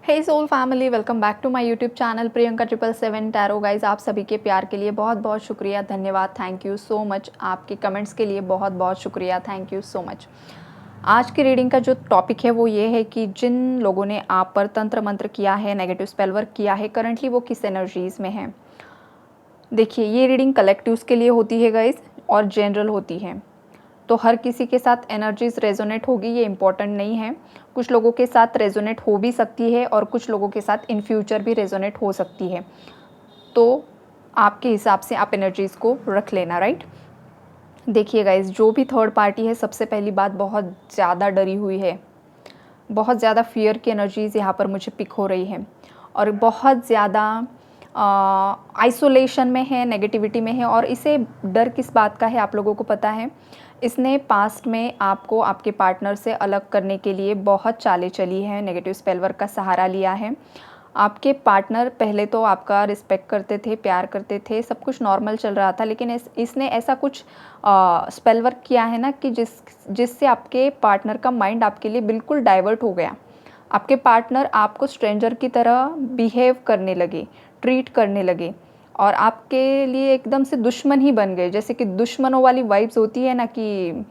Hey soul family, welcome back to my YouTube channel Priyanka 777 tarot. Guys, आप सभी के प्यार के लिए बहुत बहुत शुक्रिया, धन्यवाद, थैंक यू सो मच। आपके कमेंट्स के लिए बहुत बहुत शुक्रिया, थैंक यू सो मच। आज की रीडिंग का जो टॉपिक है वो ये है कि जिन लोगों ने आप पर तंत्र मंत्र किया है, नेगेटिव स्पेल वर्क किया है, करंटली वो किस एनर्जीज़ में है। देखिए, ये रीडिंग कलेक्टिव्स के लिए होती है गाइज और जनरल होती है, तो हर किसी के साथ एनर्जीज रेजोनेट होगी ये इम्पॉर्टेंट नहीं है। कुछ लोगों के साथ रेजोनेट हो भी सकती है और कुछ लोगों के साथ इन फ्यूचर भी रेजोनेट हो सकती है, तो आपके हिसाब से आप एनर्जीज़ को रख लेना, राइट। देखिए गाइज, जो भी थर्ड पार्टी है, सबसे पहली बात बहुत ज़्यादा डरी हुई है, बहुत ज़्यादा फियर की एनर्जीज़ यहाँ पर मुझे पिक हो रही है और बहुत ज़्यादा आइसोलेशन में है, नेगेटिविटी में है। और इसे डर किस बात का है आप लोगों को पता है। इसने पास्ट में आपको आपके पार्टनर से अलग करने के लिए बहुत चालें चली हैं, नेगेटिव स्पेल वर्क का सहारा लिया है। आपके पार्टनर पहले तो आपका रिस्पेक्ट करते थे, प्यार करते थे, सब कुछ नॉर्मल चल रहा था, लेकिन इसने ऐसा कुछ स्पेल वर्क किया है ना कि जिससे आपके पार्टनर का माइंड आपके लिए बिल्कुल डाइवर्ट हो गया। आपके पार्टनर आपको स्ट्रेंजर की तरह बिहेव करने लगे, ट्रीट करने लगे और आपके लिए एकदम से दुश्मन ही बन गए। जैसे कि दुश्मनों वाली वाइब्स होती है ना, कि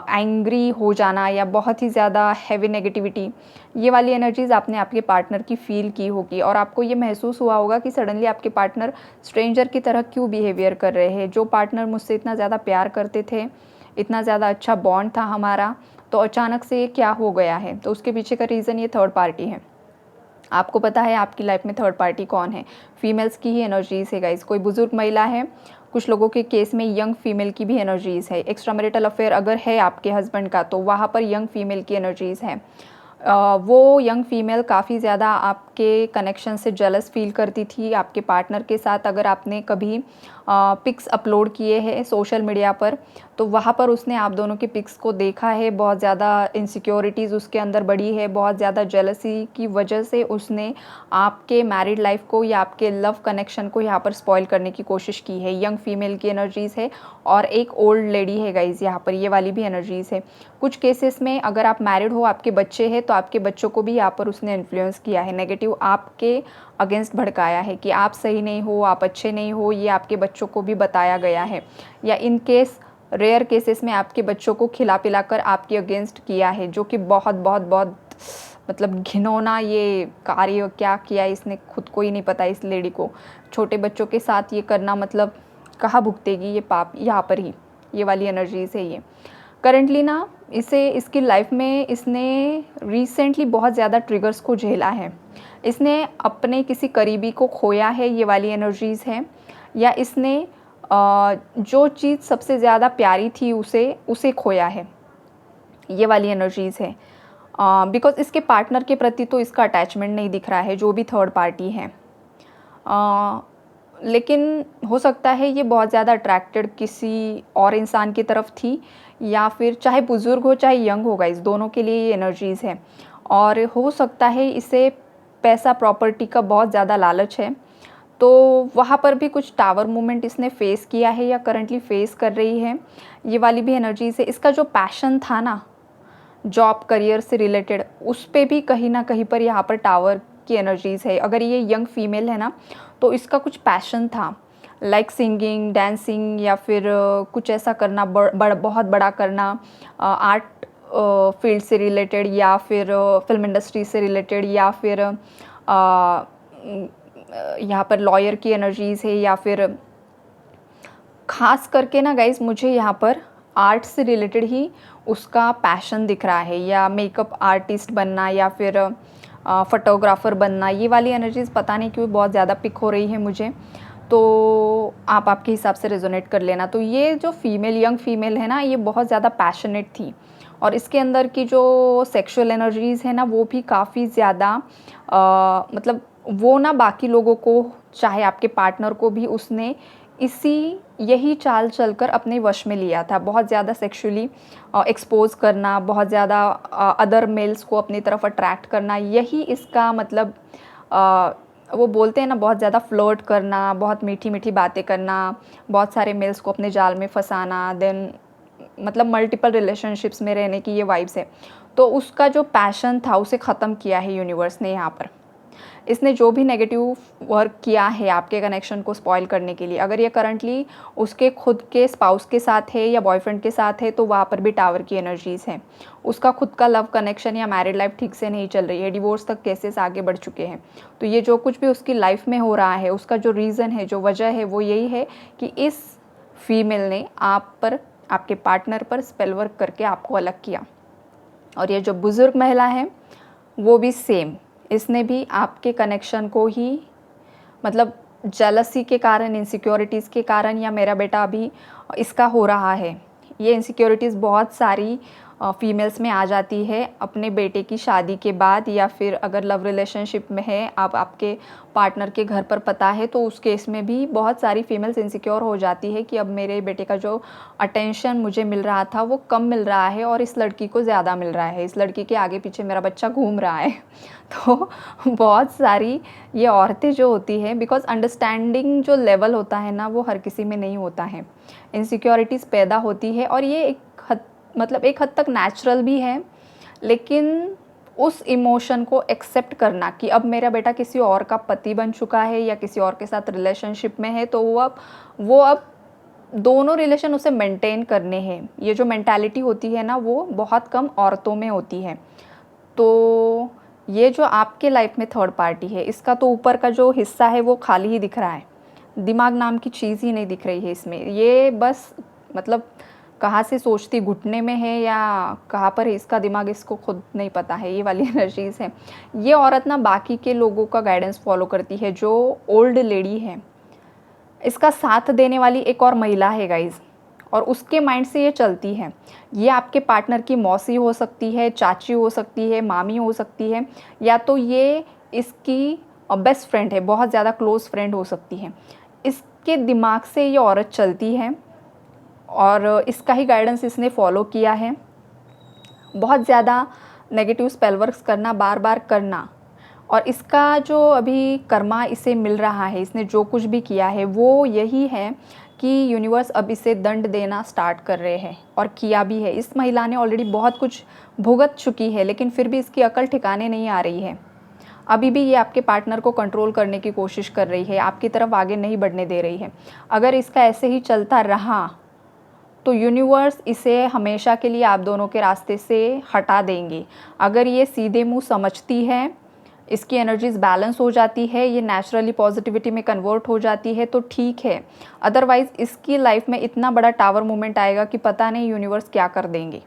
एंग्री हो जाना या बहुत ही ज़्यादा हैवी नेगेटिविटी, ये वाली एनर्जीज़ आपने आपके पार्टनर की फ़ील की होगी और आपको ये महसूस हुआ होगा कि सडनली आपके पार्टनर स्ट्रेंजर की तरह क्यों बिहेवियर कर रहे हैं। जो पार्टनर मुझसे इतना ज़्यादा प्यार करते थे, इतना ज़्यादा अच्छा बॉन्ड था हमारा, तो अचानक से ये क्या हो गया है। तो उसके पीछे का रीज़न ये थर्ड पार्टी है। आपको पता है आपकी लाइफ में थर्ड पार्टी कौन है। फीमेल्स की ही एनर्जीज़ है गाइस, कोई बुजुर्ग महिला है, कुछ लोगों के केस में यंग फीमेल की भी एनर्जीज़ है। एक्स्ट्रा मैरिटल अफेयर अगर है आपके हस्बैंड का, तो वहाँ पर यंग फीमेल की एनर्जीज़ है। वो यंग फीमेल काफ़ी ज़्यादा आपके कनेक्शन से जेलस फील करती थी आपके पार्टनर के साथ। अगर आपने कभी पिक्स अपलोड किए हैं सोशल मीडिया पर, तो वहाँ पर उसने आप दोनों के पिक्स को देखा है। बहुत ज़्यादा इनसिक्योरिटीज़ उसके अंदर बढ़ी है, बहुत ज़्यादा जेलसी की वजह से उसने आपके मैरिड लाइफ को या आपके लव कनेक्शन को यहाँ पर स्पॉइल करने की कोशिश की है। यंग फीमेल की एनर्जीज़ है और एक ओल्ड लेडी है गाइज़, यहाँ पर ये वाली भी एनर्जीज़ है। कुछ केसेस में अगर आप मैरिड हो, आपके बच्चे हैं, तो आपके बच्चों को भी यहाँ पर उसने इन्फ्लुएंस किया है, नेगेटिव आपके अगेंस्ट भड़काया है कि आप सही नहीं हो, आप अच्छे नहीं हो, ये आपके बच्चों को भी बताया गया है। या इन केस रेयर केसेस में आपके बच्चों को खिला पिलाकर आपके अगेंस्ट किया है, जो कि बहुत बहुत बहुत मतलब घिनौना ये कार्य क्या किया इसने, खुद को ही नहीं पता इस लेडी को। छोटे बच्चों के साथ ये करना, मतलब कहाँ भुगतेगी ये पाप, यहाँ पर ही ये वाली एनर्जीज है। ये करंटली ना, इसे इसकी लाइफ में इसने रिसेंटली बहुत ज़्यादा ट्रिगर्स को झेला है। इसने अपने किसी करीबी को खोया है, ये वाली एनर्जीज़ है। या इसने जो चीज़ सबसे ज़्यादा प्यारी थी उसे खोया है, ये वाली एनर्जीज़ है। बिकॉज़ इसके पार्टनर के प्रति तो इसका अटैचमेंट नहीं दिख रहा है, जो भी थर्ड पार्टी है। लेकिन हो सकता है ये बहुत ज़्यादा अट्रैक्टेड किसी और इंसान की तरफ थी, या फिर चाहे बुज़ुर्ग हो चाहे यंग होगा, इस दोनों के लिए ये एनर्जीज़ है। और हो सकता है इसे पैसा प्रॉपर्टी का बहुत ज़्यादा लालच है, तो वहाँ पर भी कुछ टावर मूवमेंट इसने फेस किया है या करंटली फेस कर रही है, ये वाली भी एनर्जीज़ है। इसका जो पैशन था ना, जॉब करियर से रिलेटेड, उस पे भी कहीं ना कहीं पर यहाँ पर टावर की एनर्जीज़ है। अगर ये यंग फीमेल है ना, तो इसका कुछ पैशन था, लाइक सिंगिंग, डांसिंग, या फिर कुछ ऐसा करना, बहुत बड़ा करना, आर्ट फील्ड से रिलेटेड, या फिर फिल्म इंडस्ट्री से रिलेटेड, या फिर यहाँ पर लॉयर की एनर्जीज़ है। या फिर ख़ास करके ना गाइज़, मुझे यहाँ पर आर्ट से रिलेटेड ही उसका पैशन दिख रहा है, या मेकअप आर्टिस्ट बनना, या फिर फ़ोटोग्राफ़र बनना, ये वाली एनर्जीज़ पता नहीं क्यों बहुत ज़्यादा पिक हो रही है मुझे। तो आप आपके हिसाब से रेजोनेट कर लेना। तो ये जो फीमेल, यंग फीमेल है ना, ये बहुत ज़्यादा पैशनेट थी और इसके अंदर की जो सेक्सुअल एनर्जीज़ है ना, वो भी काफ़ी ज़्यादा मतलब वो ना बाकी लोगों को, चाहे आपके पार्टनर को भी, उसने यही चाल चलकर अपने वश में लिया था। बहुत ज़्यादा सेक्सुअली एक्सपोज करना, बहुत ज़्यादा अदर मेल्स को अपनी तरफ अट्रैक्ट करना, यही इसका मतलब वो बोलते हैं ना, बहुत ज़्यादा फ्लर्ट करना, बहुत मीठी मीठी बातें करना, बहुत सारे मेल्स को अपने जाल में फंसाना, देन मतलब मल्टीपल रिलेशनशिप्स में रहने की ये वाइब्स है। तो उसका जो पैशन था उसे ख़त्म किया है यूनिवर्स ने यहाँ पर। इसने जो भी नेगेटिव वर्क किया है आपके कनेक्शन को स्पॉइल करने के लिए, अगर ये करंटली उसके खुद के स्पाउस के साथ है या बॉयफ्रेंड के साथ है तो वहाँ पर भी टावर की एनर्जीज़ हैं। उसका खुद का लव कनेक्शन या मैरिड लाइफ ठीक से नहीं चल रही है, डिवोर्स तक केसेस आगे बढ़ चुके हैं। तो ये जो कुछ भी उसकी लाइफ में हो रहा है उसका जो रीज़न है, जो वजह है, वो यही है कि इस फीमेल ने आप पर, आपके पार्टनर पर स्पेल वर्क करके आपको अलग किया। और ये जो बुज़ुर्ग महिला है वो भी सेम, इसने भी आपके कनेक्शन को ही मतलब जेलसी के कारण, इनसिक्योरिटीज़ के कारण, या मेरा बेटा अभी इसका हो रहा है, ये इनसिक्योरिटीज़ बहुत सारी फीमेल्स में आ जाती है अपने बेटे की शादी के बाद, या फिर अगर लव रिलेशनशिप में है, आप आपके पार्टनर के घर पर पता है, तो उस केस में भी बहुत सारी फीमेल्स इनसिक्योर हो जाती है कि अब मेरे बेटे का जो अटेंशन मुझे मिल रहा था वो कम मिल रहा है और इस लड़की को ज़्यादा मिल रहा है, इस लड़की के आगे पीछे मेरा बच्चा घूम रहा है। तो बहुत सारी ये औरतें जो होती हैं, बिकॉज़ अंडरस्टैंडिंग जो लेवल होता है ना वो हर किसी में नहीं होता है, इनसिक्योरिटीज़ पैदा होती है। और ये एक हद तक नेचुरल भी है, लेकिन उस इमोशन को एक्सेप्ट करना कि अब मेरा बेटा किसी और का पति बन चुका है या किसी और के साथ रिलेशनशिप में है, तो वो अब दोनों रिलेशन उसे मेंटेन करने हैं, ये जो मेंटालिटी होती है ना वो बहुत कम औरतों में होती है। तो ये जो आपके लाइफ में थर्ड पार्टी है, इसका तो ऊपर का जो हिस्सा है वो खाली ही दिख रहा है, दिमाग नाम की चीज़ ही नहीं दिख रही है इसमें। ये बस मतलब कहाँ से सोचती, घुटने में है या कहाँ पर है इसका दिमाग, इसको खुद नहीं पता है, ये वाली एनर्जीज़ है। ये औरत ना बाकी के लोगों का गाइडेंस फॉलो करती है, जो ओल्ड लेडी है, इसका साथ देने वाली एक और महिला है गाइज़, और उसके माइंड से ये चलती है। ये आपके पार्टनर की मौसी हो सकती है, चाची हो सकती है, मामी हो सकती है, या तो ये इसकी बेस्ट फ्रेंड है, बहुत ज़्यादा क्लोज़ फ्रेंड हो सकती है। इसके दिमाग से ये औरत चलती है और इसका ही गाइडेंस इसने फॉलो किया है। बहुत ज़्यादा नेगेटिव स्पेल वर्क्स करना, बार बार करना, और इसका जो अभी कर्मा इसे मिल रहा है, इसने जो कुछ भी किया है वो यही है कि यूनिवर्स अब इसे दंड देना स्टार्ट कर रहे हैं, और किया भी है। इस महिला ने ऑलरेडी बहुत कुछ भुगत चुकी है, लेकिन फिर भी इसकी अकल ठिकाने नहीं आ रही है। अभी भी ये आपके पार्टनर को कंट्रोल करने की कोशिश कर रही है, आपकी तरफ आगे नहीं बढ़ने दे रही है। अगर इसका ऐसे ही चलता रहा तो यूनिवर्स इसे हमेशा के लिए आप दोनों के रास्ते से हटा देंगे। अगर ये सीधे मुंह समझती है, इसकी एनर्जीज़ बैलेंस हो जाती है, ये नेचुरली पॉजिटिविटी में कन्वर्ट हो जाती है, तो ठीक है। अदरवाइज़ इसकी लाइफ में इतना बड़ा टावर मोमेंट आएगा कि पता नहीं यूनिवर्स क्या कर देंगे।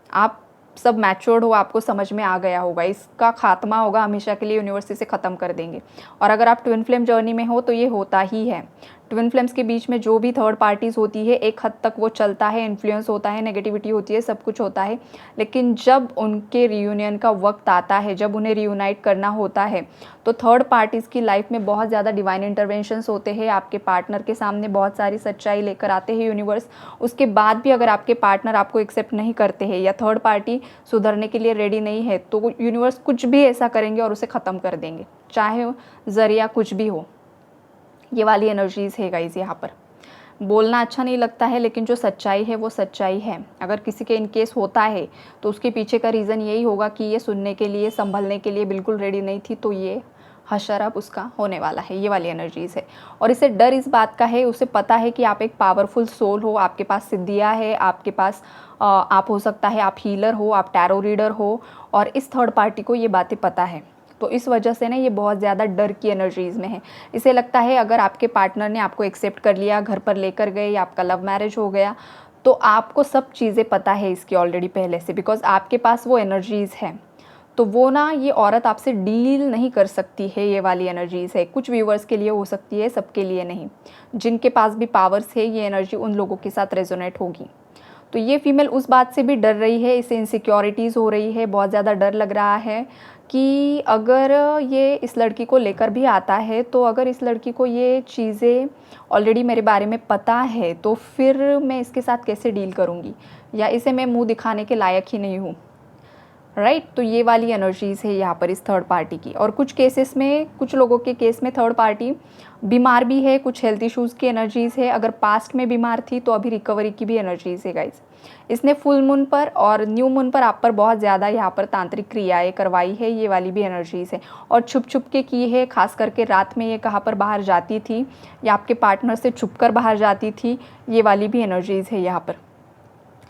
आप सब मैच्योर्ड हो, आपको समझ में आ गया होगा, इसका खात्मा होगा, हमेशा के लिए यूनिवर्स इसे ख़त्म कर देंगे। और अगर आप ट्विन फ्लेम जर्नी में हो तो ये होता ही है। ट्विन फ्लेम्स के बीच में जो भी थर्ड पार्टीज़ होती है, एक हद तक वो चलता है, इन्फ्लुएंस होता है, नेगेटिविटी होती है, सब कुछ होता है, लेकिन जब उनके रियूनियन का वक्त आता है, जब उन्हें रियूनाइट करना होता है, तो थर्ड पार्टीज़ की लाइफ में बहुत ज़्यादा डिवाइन इंटरवेंशंस होते हैं। आपके पार्टनर के सामने बहुत सारी सच्चाई लेकर आते हैं यूनिवर्स। उसके बाद भी अगर आपके पार्टनर आपको एक्सेप्ट नहीं करते हैं या थर्ड पार्टी सुधरने के लिए रेडी नहीं है, तो यूनिवर्स कुछ भी ऐसा करेंगे और उसे ख़त्म कर देंगे, चाहे ज़रिया कुछ भी हो। ये वाली एनर्जीज़ है गाइज़ यहाँ पर। बोलना अच्छा नहीं लगता है, लेकिन जो सच्चाई है वो सच्चाई है। अगर किसी के इन केस होता है तो उसके पीछे का रीज़न यही होगा कि ये सुनने के लिए, संभलने के लिए बिल्कुल रेडी नहीं थी, तो ये हशर अब उसका होने वाला है। ये वाली एनर्जीज़ है। और इसे डर इस बात का है, उसे पता है कि आप एक पावरफुल सोल हो, आपके पास सिद्धियाँ है, आपके पास आप हो सकता है आप हीलर हो, आप टैरो रीडर हो, और इस थर्ड पार्टी को ये बातें पता है। तो इस वजह से ना ये बहुत ज़्यादा डर की एनर्जीज़ में है। इसे लगता है अगर आपके पार्टनर ने आपको एक्सेप्ट कर लिया, घर पर लेकर गए, या आपका लव मैरिज हो गया, तो आपको सब चीज़ें पता है इसकी ऑलरेडी पहले से, बिकॉज़ आपके पास वो एनर्जीज़ हैं। तो वो ना ये औरत आपसे डील नहीं कर सकती है, ये वाली एनर्जीज़ है। कुछ व्यूवर्स के लिए हो सकती है, सबके लिए नहीं। जिनके पास भी पावर्स है, ये एनर्जी उन लोगों के साथ रेजोनेट होगी। तो ये फीमेल उस बात से भी डर रही है, इसे इनसिक्योरिटीज़ हो रही है, बहुत ज़्यादा डर लग रहा है कि अगर ये इस लड़की को लेकर भी आता है, तो अगर इस लड़की को ये चीज़ें ऑलरेडी मेरे बारे में पता है, तो फिर मैं इसके साथ कैसे डील करूँगी, या इसे मैं मुँह दिखाने के लायक ही नहीं हूँ। राइट। तो ये वाली एनर्जीज़ है यहाँ पर इस थर्ड पार्टी की। और कुछ केसेस में, कुछ लोगों के केस में थर्ड पार्टी बीमार भी है, कुछ हेल्थ इश्यूज़ की एनर्जीज़ है। अगर पास्ट में बीमार थी तो अभी रिकवरी की भी एनर्जीज़ है गाइस। इसने फुल मून पर और न्यू मून पर आप पर बहुत ज़्यादा यहाँ पर तांत्रिक क्रियाएं करवाई है, ये वाली भी एनर्जीज़ है। और छुप छुप के की है, खास करके रात में ये कहाँ पर बाहर जाती थी या आपके पार्टनर से छुप कर बाहर जाती थी, ये वाली भी एनर्जीज़ है यहाँ पर।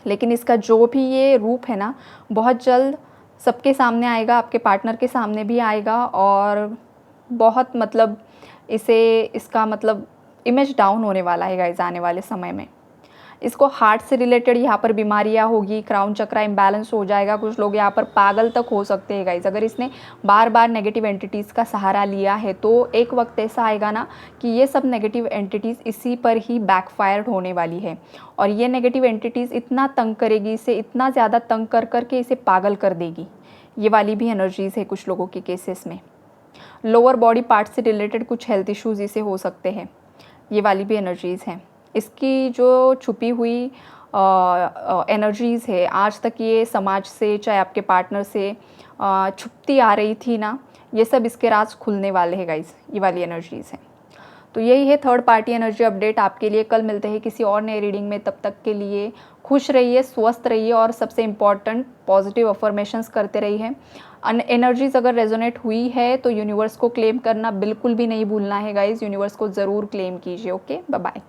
लेकिन इसका जो भी ये रूप है ना, बहुत जल्द सबके सामने आएगा, आपके पार्टनर के सामने भी आएगा। और बहुत मतलब इसका मतलब इमेज डाउन होने वाला है गाइस आने वाले समय में। इसको हार्ट से रिलेटेड यहाँ पर बीमारियाँ होगी, क्राउन चक्रा इम्बैलेंस हो जाएगा, कुछ लोग यहाँ पर पागल तक हो सकते हैं गाइस। अगर इसने बार बार नेगेटिव एंटिटीज़ का सहारा लिया है तो एक वक्त ऐसा आएगा ना कि ये सब नेगेटिव एंटिटीज़ इसी पर ही बैकफायर्ड होने वाली है। और ये नेगेटिव एंटिटीज़ इतना तंग करेगी, इसे इतना ज़्यादा तंग कर करके इसे पागल कर देगी। ये वाली भी एनर्जीज़ है कुछ लोगों के केसेस में। लोअर बॉडी पार्ट से रिलेटेड कुछ हेल्थ इश्यूज़ इसे हो सकते हैं, ये वाली भी एनर्जीज़ हैं। इसकी जो छुपी हुई एनर्जीज़ है, आज तक ये समाज से चाहे आपके पार्टनर से छुपती आ रही थी ना, ये सब इसके राज खुलने वाले हैं गाइस, ये वाली एनर्जीज़ हैं। तो यही है थर्ड पार्टी एनर्जी अपडेट आपके लिए। कल मिलते हैं किसी और नए रीडिंग में, तब तक के लिए खुश रहिए, स्वस्थ रहिए और सबसे इम्पॉर्टेंट पॉजिटिव अफर्मेशंस करते रहिए। एनर्जीज़ अगर रेजोनेट हुई है तो यूनिवर्स को क्लेम करना बिल्कुल भी नहीं भूलना है गाइज, यूनिवर्स को ज़रूर क्लेम कीजिए। Okay, bye bye.